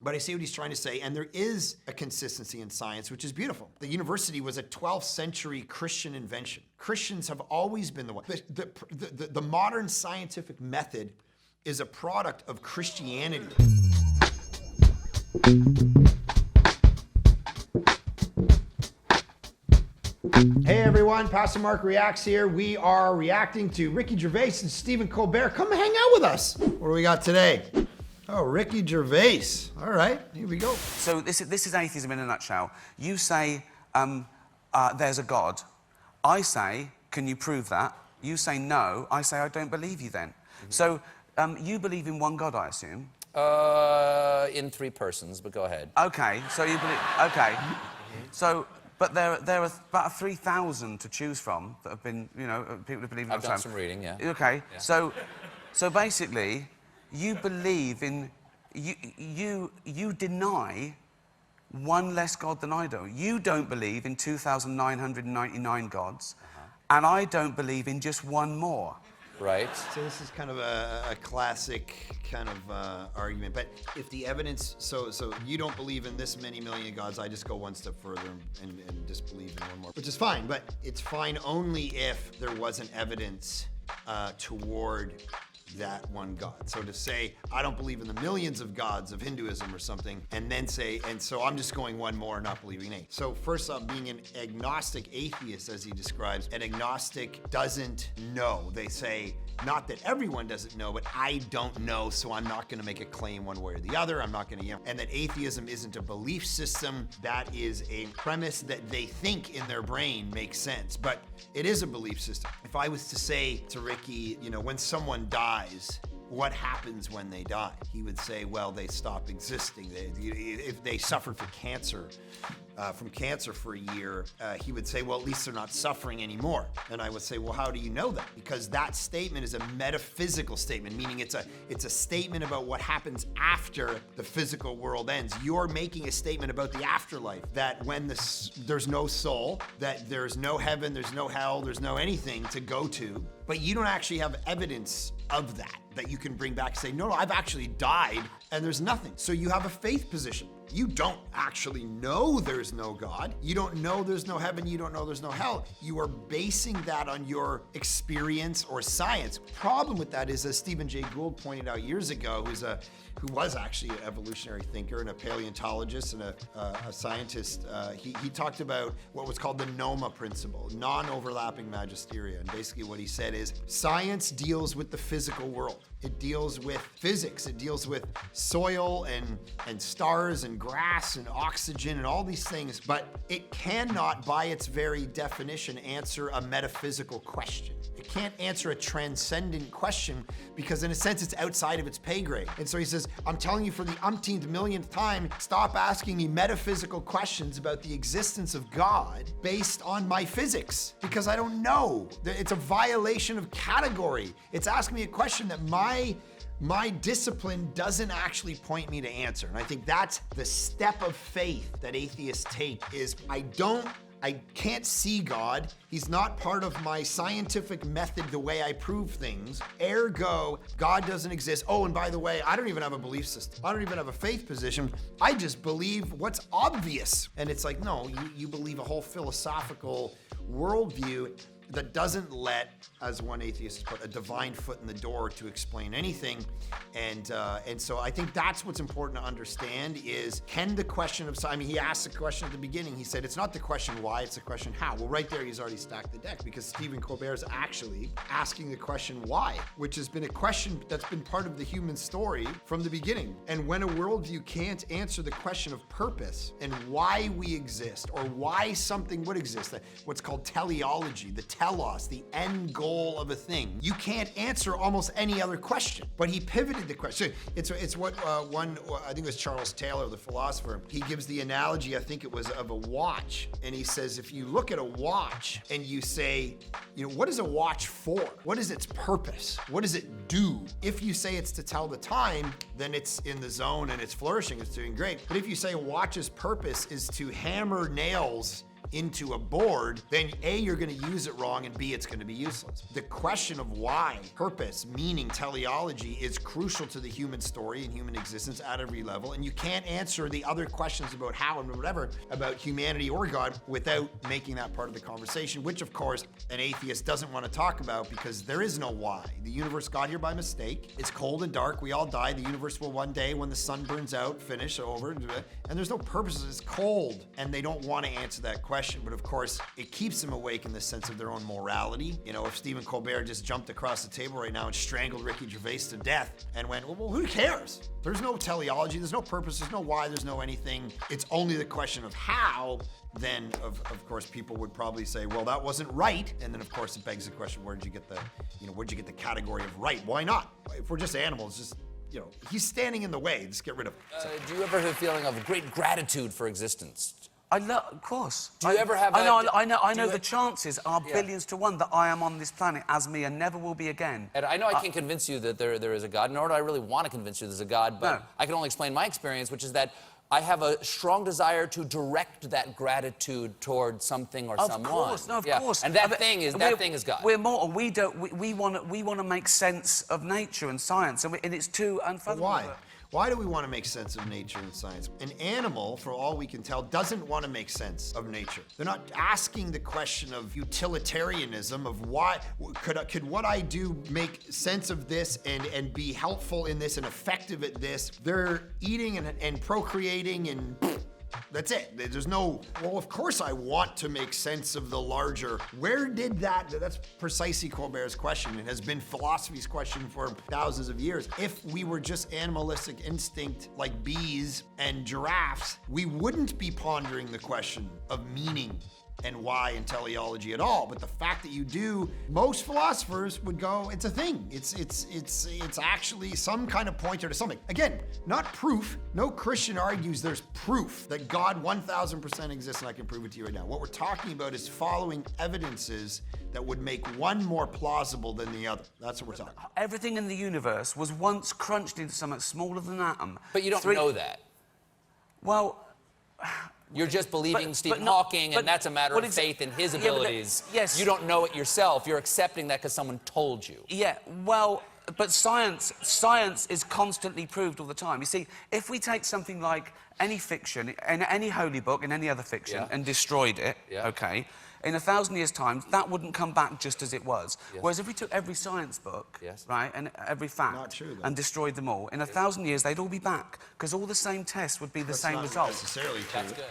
But I see what he's trying to say, and there is a consistency in science, which is beautiful. The university was a 12th century Christian invention. Christians have always been the one. The modern scientific method is a product of Christianity. Hey everyone, Pastor Mark Reacts here. We are reacting to Ricky Gervais and Stephen Colbert. Come hang out with us. What do we got today? Oh, Ricky Gervais. All right, here we go. So this is atheism in a nutshell. You say there's a God. I say, can you prove that? You say no. I say I don't believe you then. So you believe in one God, I assume? In three persons, but go ahead. Okay, so you believe... Okay. So... But there are about 3,000 to choose from that have been, you know, people who believe in... I've done some reading, yeah. Okay, yeah. So basically, you believe in... You deny one less God than I do. You don't believe in 2,999 gods, and I don't believe in just one more. Right. So this is kind of a classic kind of argument, but if the evidence, so you don't believe in this many million gods, I just go one step further and disbelieve in one more, which is fine, but it's fine only if there wasn't evidence toward that one God. So to say, I don't believe in the millions of gods of Hinduism or something, and then say, and so I'm just going one more, not believing in eight. So first off, being an agnostic atheist, as he describes, an agnostic doesn't know. They say, not that everyone doesn't know, but I don't know, so I'm not gonna make a claim one way or the other. I'm not gonna, and that atheism isn't a belief system. That is a premise that they think in their brain makes sense, but it is a belief system. If I was to say to Ricky, you know, when someone dies, what happens when they die? He would say, well, they stop existing. If they suffered from cancer for a year, he would say, well, at least they're not suffering anymore. And I would say, well, how do you know that? Because that statement is a metaphysical statement, meaning it's a statement about what happens after the physical world ends. You're making a statement about the afterlife, that when there's no soul, that there's no heaven, there's no hell, there's no anything to go to, but you don't actually have evidence of that you can bring back and say, no, I've actually died and there's nothing. So you have a faith position. You don't actually know there's no God. You don't know there's no heaven. You don't know there's no hell. You are basing that on your experience or science. Problem with that is, as Stephen Jay Gould pointed out years ago, who was actually an evolutionary thinker and a paleontologist and a scientist, he talked about what was called the NOMA principle, non-overlapping magisteria. And basically what he said is, science deals with the physical world. It deals with physics. It deals with soil and stars and grass and oxygen and all these things, but it cannot, by its very definition, answer a metaphysical question. It can't answer a transcendent question because, in a sense, it's outside of its pay grade. And so he says, I'm telling you for the umpteenth millionth time, stop asking me metaphysical questions about the existence of God based on my physics, because I don't know. It's a violation of category. It's asking me a question that my discipline doesn't actually point me to answer. And I think that's the step of faith that atheists take, is I can't see God. He's not part of my scientific method, the way I prove things. Ergo, God doesn't exist. Oh, and by the way, I don't even have a belief system. I don't even have a faith position. I just believe what's obvious. And it's like, no, you believe a whole philosophical worldview that doesn't let, as one atheist put, a divine foot in the door to explain anything. And so I think that's what's important to understand is, can the question of, I mean, he asked the question at the beginning, he said, it's not the question why, it's the question how. Well, right there, he's already stacked the deck, because Stephen Colbert is actually asking the question why, which has been a question that's been part of the human story from the beginning. And when a worldview can't answer the question of purpose and why we exist, or why something would exist, what's called teleology, the telos, the end goal of a thing, you can't answer almost any other question. But he pivoted the question. It's what I think it was Charles Taylor, the philosopher, he gives the analogy, I think it was, of a watch. And he says, if you look at a watch and you say, you know, what is a watch for? What is its purpose? What does it do? If you say it's to tell the time, then it's in the zone and it's flourishing, it's doing great. But if you say a watch's purpose is to hammer nails into a board, then A, you're going to use it wrong, and B, it's going to be useless. The question of why, purpose, meaning, teleology is crucial to the human story and human existence at every level, and you can't answer the other questions about how and whatever about humanity or God without making that part of the conversation, which of course an atheist doesn't want to talk about because there is no why. The universe got here by mistake. It's cold and dark. We all die. The universe will one day, when the sun burns out, finish over, and there's no purpose. It's cold, and they don't want to answer that question. But of course, it keeps them awake in the sense of their own morality. You know, if Stephen Colbert just jumped across the table right now and strangled Ricky Gervais to death and went, well, who cares? There's no teleology, there's no purpose, there's no why, there's no anything. It's only the question of how. Then of course people would probably say, well, that wasn't right. And then of course it begs the question, where'd you get the category of right? Why not? If we're just animals, just, you know, he's standing in the way. Just get rid of him. Do you ever have a feeling of great gratitude for existence? Of course. Do you ever have I know the chances are billions to one that I am on this planet as me and never will be again. And I know I can't convince you that there is a God, nor do I really want to convince you there's a God, but No. I can only explain my experience, which is that I have a strong desire to direct that gratitude toward something or someone. Of course. And that thing is God. We're mortal. We want to make sense of nature and science, and it's too unfathomable. Why? Why do we want to make sense of nature and science? An animal, for all we can tell, doesn't want to make sense of nature. They're not asking the question of utilitarianism, of why could what I do make sense of this and be helpful in this and effective at this. They're eating and procreating and that's it. There's no, well, of course I want to make sense of the larger. Where did that's precisely Colbert's question. It has been philosophy's question for thousands of years. If we were just animalistic instinct like bees and giraffes, we wouldn't be pondering the question of meaning and why and teleology at all. But the fact that you do, most philosophers would go, it's a thing. It's actually some kind of pointer to something. Again, not proof. No Christian argues there's proof that God 1000% exists, and I can prove it to you right now. What we're talking about is following evidences that would make one more plausible than the other. That's what we're talking about. Everything in the universe was once crunched into something smaller than an atom. But you don't know that. Well, you're just believing Stephen not- Hawking, and that's a matter of faith in his abilities. Yes. You don't know it yourself. You're accepting that because someone told you. Yeah, well, but science is constantly proved all the time. You see, if we take something like any fiction, in any holy book, in any other fiction, and destroyed it, okay, in 1,000 years' time, that wouldn't come back just as it was. Whereas if we took every science book, right, and every fact, Not true, though. and destroyed them all, in 1,000 years, they'd all be back, because all the same tests would be the same Not results. necessarily true. That's good.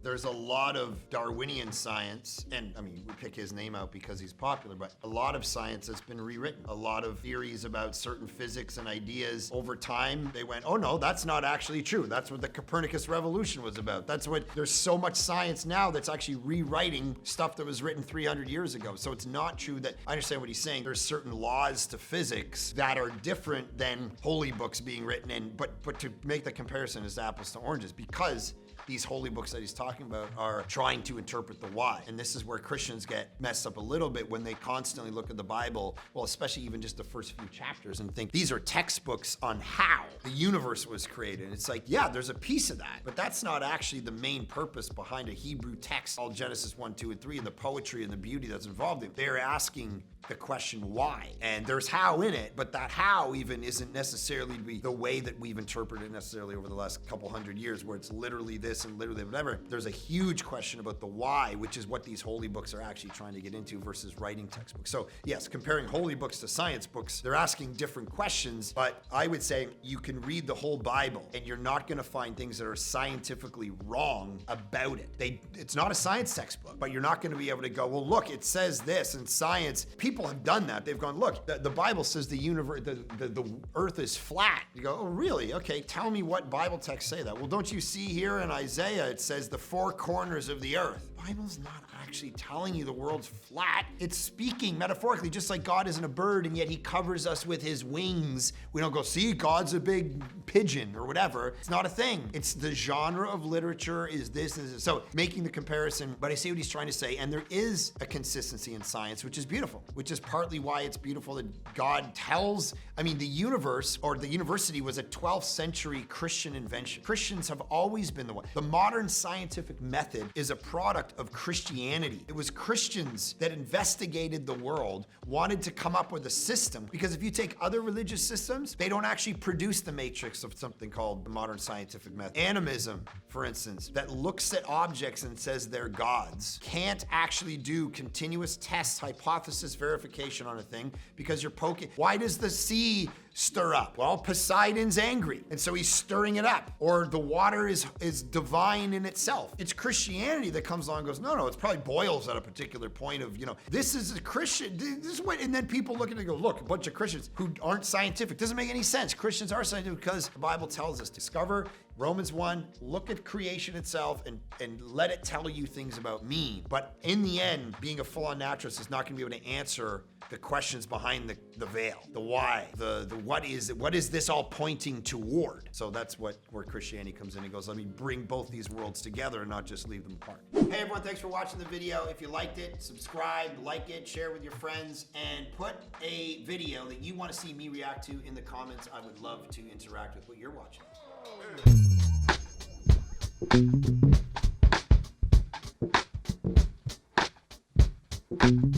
There's a lot of Darwinian science, and I mean, we pick his name out because he's popular, but a lot of science that's been rewritten. A lot of theories about certain physics and ideas over time, they went, oh no, that's not actually true. That's what the Copernicus revolution was about. There's so much science now that's actually rewriting stuff that was written 300 years ago. So it's not true that, I understand what he's saying, there's certain laws to physics that are different than holy books being written in, but to make the comparison is apples to oranges, because these holy books that he's talking about are trying to interpret the why. And this is where Christians get messed up a little bit when they constantly look at the Bible, well, especially even just the first few chapters, and think these are textbooks on how the universe was created. And it's like, yeah, there's a piece of that, but that's not actually the main purpose behind a Hebrew text, all Genesis 1, 2, and 3, and the poetry and the beauty that's involved in it. They're asking the question why. And there's how in it, but that how even isn't necessarily the way that we've interpreted it necessarily over the last couple hundred years, where it's literally this and literally whatever. There's a huge question about the why, which is what these holy books are actually trying to get into versus writing textbooks. So yes, comparing holy books to science books, they're asking different questions, but I would say you can read the whole Bible and you're not gonna find things that are scientifically wrong about it. It's not a science textbook, but you're not gonna be able to go, well, look, it says this, and science, people have done that. They've gone, look, the Bible says the universe, the earth is flat. You go, oh, really? Okay, tell me what Bible texts say that. Well, don't you see here in Isaiah, it says the four corners of the earth. The Bible's not actually telling you the world's flat. It's speaking metaphorically, just like God isn't a bird and yet he covers us with his wings. We don't go, see, God's a big pigeon or whatever. It's not a thing. It's the genre of literature is this. So making the comparison, but I see what he's trying to say. And there is a consistency in science, which is beautiful, which is partly why it's beautiful that God tells, I mean, the universe or the university was a 12th century Christian invention. Christians have always been the one. The modern scientific method is a product of Christianity. It was Christians that investigated the world, wanted to come up with a system, because if you take other religious systems, they don't actually produce the matrix of something called the modern scientific method. Animism, for instance, that looks at objects and says they're gods, can't actually do continuous tests, hypothesis verification on a thing, because you're poking. Why does the sea stir up? Well, Poseidon's angry, and so he's stirring it up. Or the water is divine in itself. It's Christianity that comes along and goes, no, it probably boils at a particular point of, this is a Christian, this is what, and then people look at it and go, look, a bunch of Christians who aren't scientific. Doesn't make any sense. Christians are scientific because the Bible tells us to discover Romans 1, look at creation itself and let it tell you things about me. But in the end, being a full-on naturalist is not gonna be able to answer the questions behind the veil, the why, the what is this all pointing toward? So that's where Christianity comes in and goes, let me bring both these worlds together and not just leave them apart. Hey everyone, thanks for watching the video. If you liked it, subscribe, like it, share with your friends, and put a video that you want to see me react to in the comments. I would love to interact with what you're watching. Thank you.